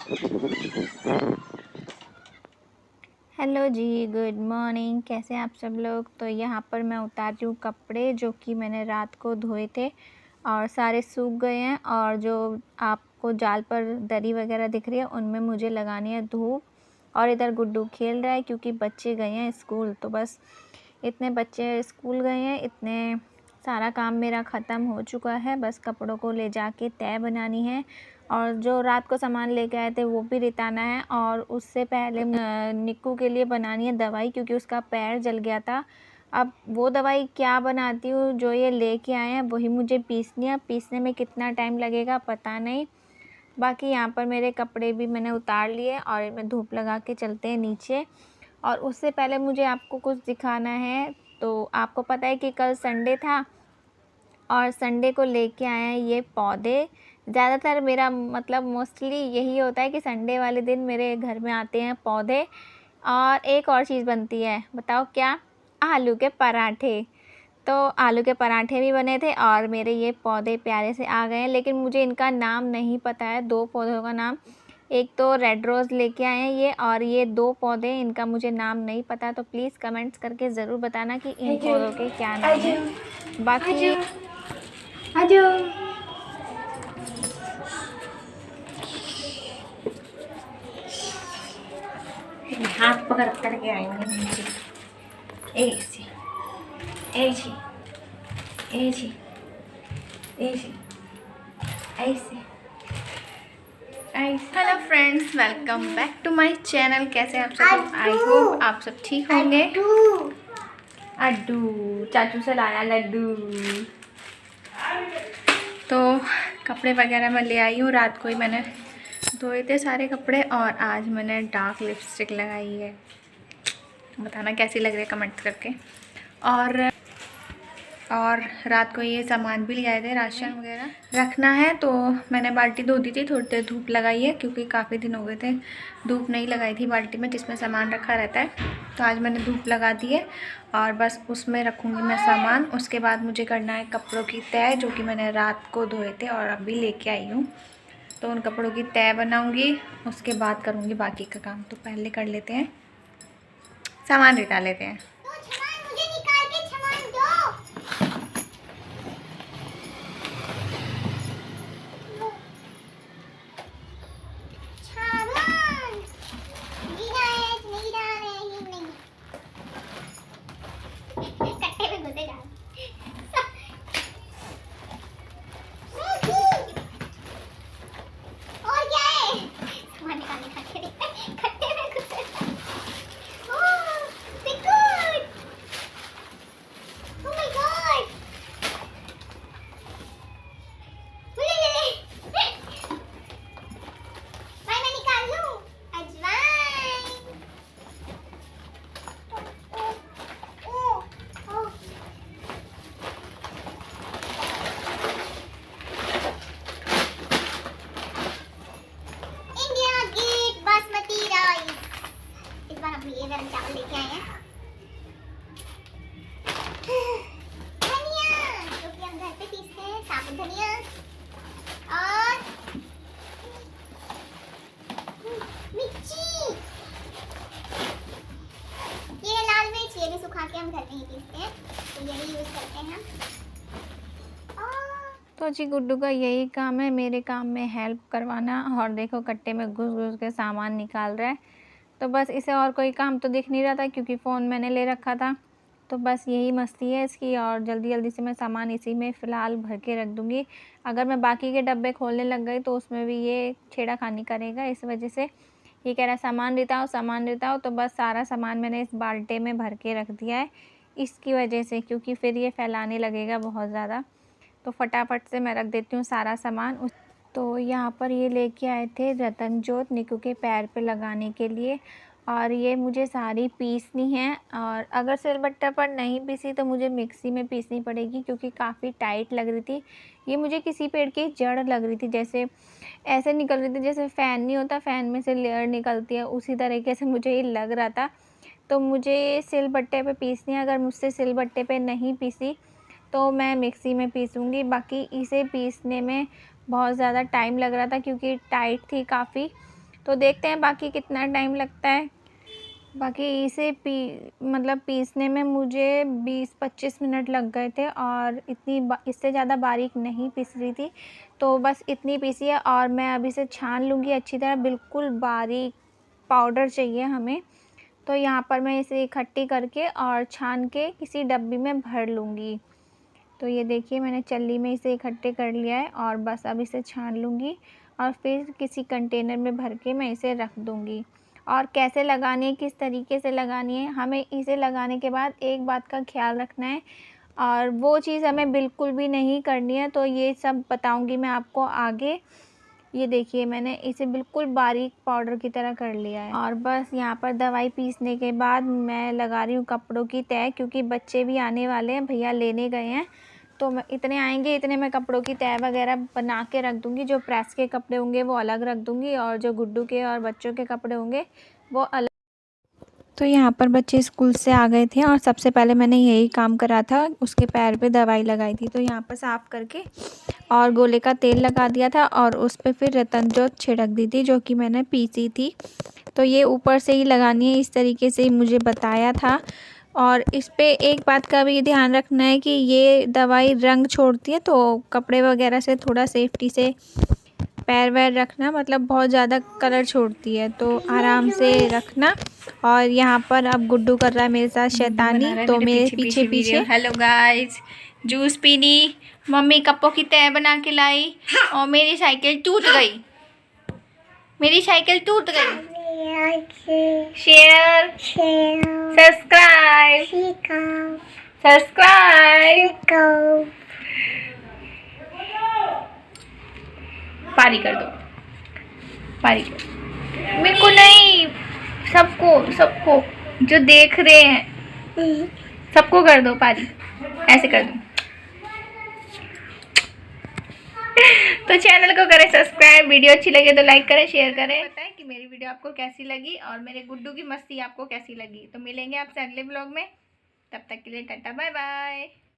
Hello जी, good morning. कैसे हैं आप सब लोग। तो यहाँ पर मैं उतार रही हूँ कपड़े जो कि मैंने रात को धोए थे और सारे सूख गए हैं, और जो आपको जाल पर दरी वगैरह दिख रही है उनमें मुझे लगानी है धूप। और इधर गुड्डू खेल रहा है क्योंकि बच्चे गए हैं स्कूल। तो बस इतने बच्चे स्कूल गए हैं, इतने सारा काम मेरा ख़त्म हो चुका है। बस कपड़ों को ले जाके तह बनानी है, और जो रात को सामान लेके आए थे वो भी रिताना है। और उससे पहले निक्कू के लिए बनानी है दवाई, क्योंकि उसका पैर जल गया था। अब वो दवाई क्या बनाती हूँ, जो ये लेके आए हैं वही मुझे पीसनी है। पीसने में कितना टाइम लगेगा पता नहीं। बाकी यहाँ पर मेरे कपड़े भी मैंने उतार लिए और इनमें धूप लगा के चलते हैं नीचे। और उससे पहले मुझे आपको कुछ दिखाना है। तो आपको पता है कि कल संडे था, और संडे को लेके आए हैं ये पौधे। ज़्यादातर मेरा मतलब मोस्टली यही होता है कि संडे वाले दिन मेरे घर में आते हैं पौधे। और एक और चीज़ बनती है, बताओ क्या? आलू के पराठे। तो आलू के पराठे भी बने थे, और मेरे ये पौधे प्यारे से आ गए हैं। लेकिन मुझे इनका नाम नहीं पता है, दो पौधों का नाम। एक तो रेड रोज़ लेके आए हैं ये, और ये दो पौधे, इनका मुझे नाम नहीं पता। तो प्लीज़ कमेंट्स करके ज़रूर बताना कि इन पौधों के क्या नाम हैं। बाकी हाथ पकड़ करके आएंगे नीचे। ऐसे ऐसे ऐसे ऐसे ऐसे। Hello friends, welcome back to my channel. कैसे आप सब? आई होप आप सब ठीक होंगे। अड्डू चाचू से लाया लड्डू। तो कपड़े वगैरह मैं ले आई हूँ। रात को ही मैंने धोए थे सारे कपड़े, और आज मैंने डार्क लिपस्टिक लगाई है। बताना कैसी लग रही है कमेंट करके। और रात को ये सामान भी ले आए थे, राशन वगैरह रखना है। तो मैंने बाल्टी धो दी थी, थोड़ी देर धूप लगाई है क्योंकि काफ़ी दिन हो गए थे धूप नहीं लगाई थी बाल्टी में जिसमें सामान रखा रहता है। तो आज मैंने धूप लगा दी है, और बस उसमें रखूँगी मैं सामान। उसके बाद मुझे करना है कपड़ों की तह, जो कि मैंने रात को धोए थे और अभी लेके आई हूँ। तो उन कपड़ों की तह बनाऊँगी, उसके बाद करूँगी बाकी का काम। तो पहले कर लेते हैं, सामान निकाल लेते हैं। ये गरम चावल लेके आए हैं। धनिया जो कि हम घर पे पीसते हैं, साबुत धनिया। और मिर्ची, ये लाल मिर्च, ये भी सुखा के हम घर पे ही पीसते हैं, तो यही यूज करते हैं हम। तो जी गुड्डू का यही काम है, मेरे काम में हेल्प करवाना। और देखो कट्टे में घुस घुस के सामान निकाल रहा है। तो बस इसे और कोई काम तो दिख नहीं रहा था क्योंकि फ़ोन मैंने ले रखा था। तो बस यही मस्ती है इसकी, और जल्दी जल्दी से मैं सामान इसी में फ़िलहाल भर के रख दूँगी। अगर मैं बाकी के डब्बे खोलने लग गई तो उसमें भी ये छेड़ाखानी करेगा। इस वजह से ये कह रहा है सामान रिताओ, सामान रिताओ। तो बस सारा सामान मैंने इस बाल्टे में भर के रख दिया है इसकी वजह से, क्योंकि फिर ये फैलाने लगेगा बहुत ज़्यादा। तो फटाफट से मैं रख देती हूँ सारा सामान। तो यहाँ पर ये लेके आए थे रतन जोत निक्कू के पैर पे लगाने के लिए, और ये मुझे सारी पीसनी है। और अगर सिलबट्टा पर नहीं पीसी तो मुझे मिक्सी में पीसनी पड़ेगी, क्योंकि काफ़ी टाइट लग रही थी। ये मुझे किसी पेड़ की जड़ लग रही थी, जैसे ऐसे निकल रही थी जैसे फ़ैन नहीं होता, फ़ैन में से लेयर निकलती है, उसी तरीके से मुझे ये लग रहा था। तो मुझे सिलबट्टे पे पीसनी है। अगर मुझसे सिलबट्टे पे नहीं पीसी तो मैं मिक्सी में पीसूँगी। बाकी इसे पीसने में बहुत ज़्यादा टाइम लग रहा था क्योंकि टाइट थी काफ़ी। तो देखते हैं बाकी कितना टाइम लगता है। बाकी इसे पीसने में मुझे 20-25 मिनट लग गए थे और इससे ज़्यादा बारीक नहीं पीस रही थी, तो बस इतनी पीसी है। और मैं अब इसे छान लूँगी अच्छी तरह, बिल्कुल बारीक पाउडर चाहिए हमें। तो यहाँ पर मैं इसे इकट्ठी करके और छान के किसी डब्बी में भर लूँगी। तो ये देखिए मैंने चल्ली में इसे इकट्ठे कर लिया है और बस अब इसे छान लूँगी और फिर किसी कंटेनर में भर के मैं इसे रख दूँगी। और कैसे लगानी है, किस तरीके से लगानी है, हमें इसे लगाने के बाद एक बात का ख्याल रखना है और वो चीज़ हमें बिल्कुल भी नहीं करनी है। तो ये सब बताऊँगी मैं आपको आगे। ये देखिए मैंने इसे बिल्कुल बारीक पाउडर की तरह कर लिया है। और बस यहाँ पर दवाई पीसने के बाद मैं लगा रही हूँ कपड़ों की तह, क्योंकि बच्चे भी आने वाले हैं, भैया लेने गए हैं। तो मैं इतने आएंगे, इतने मैं कपड़ों की तह वगैरह बना के रख दूँगी। जो प्रेस के कपड़े होंगे वो अलग रख दूँगी और जो गुड्डू के और बच्चों के कपड़े होंगे वो अलग। तो यहाँ पर बच्चे स्कूल से आ गए थे और सबसे पहले मैंने यही काम करा था, उसके पैर पे दवाई लगाई थी। तो यहाँ पर साफ़ करके और गोले का तेल लगा दिया था और उस पर फिर रतन जोत छिड़क दी थी, जो कि मैंने पीसी थी। तो ये ऊपर से ही लगानी है, इस तरीके से मुझे बताया था। और इस पे एक बात का भी ध्यान रखना है कि ये दवाई रंग छोड़ती है, तो कपड़े वगैरह से थोड़ा सेफ्टी से पैर वैर रखना, मतलब बहुत ज़्यादा कलर छोड़ती है, तो आराम से रखना। और यहाँ पर अब गुड्डू कर रहा है मेरे साथ शैतानी, तो मेरे पीछे हेलो गाइस, जूस पीनी, मम्मी कपों की तह बना के लाई और मेरी साइकिल टूट गई, मेरी साइकिल टूट गई। शेयर सब्सक्राइब पारी कर दो, पारी कर, मेरे को नहीं, सबको जो देख रहे हैं सबको कर दो पारी, ऐसे कर दो। तो चैनल को करें सब्सक्राइब, वीडियो अच्छी लगे तो लाइक करें, शेयर करें। बताएं कि मेरी वीडियो आपको कैसी लगी और मेरे गुड्डू की मस्ती आपको कैसी लगी। तो मिलेंगे आपसे अगले ब्लॉग में, तब तक के लिए टाटा बाय बाय।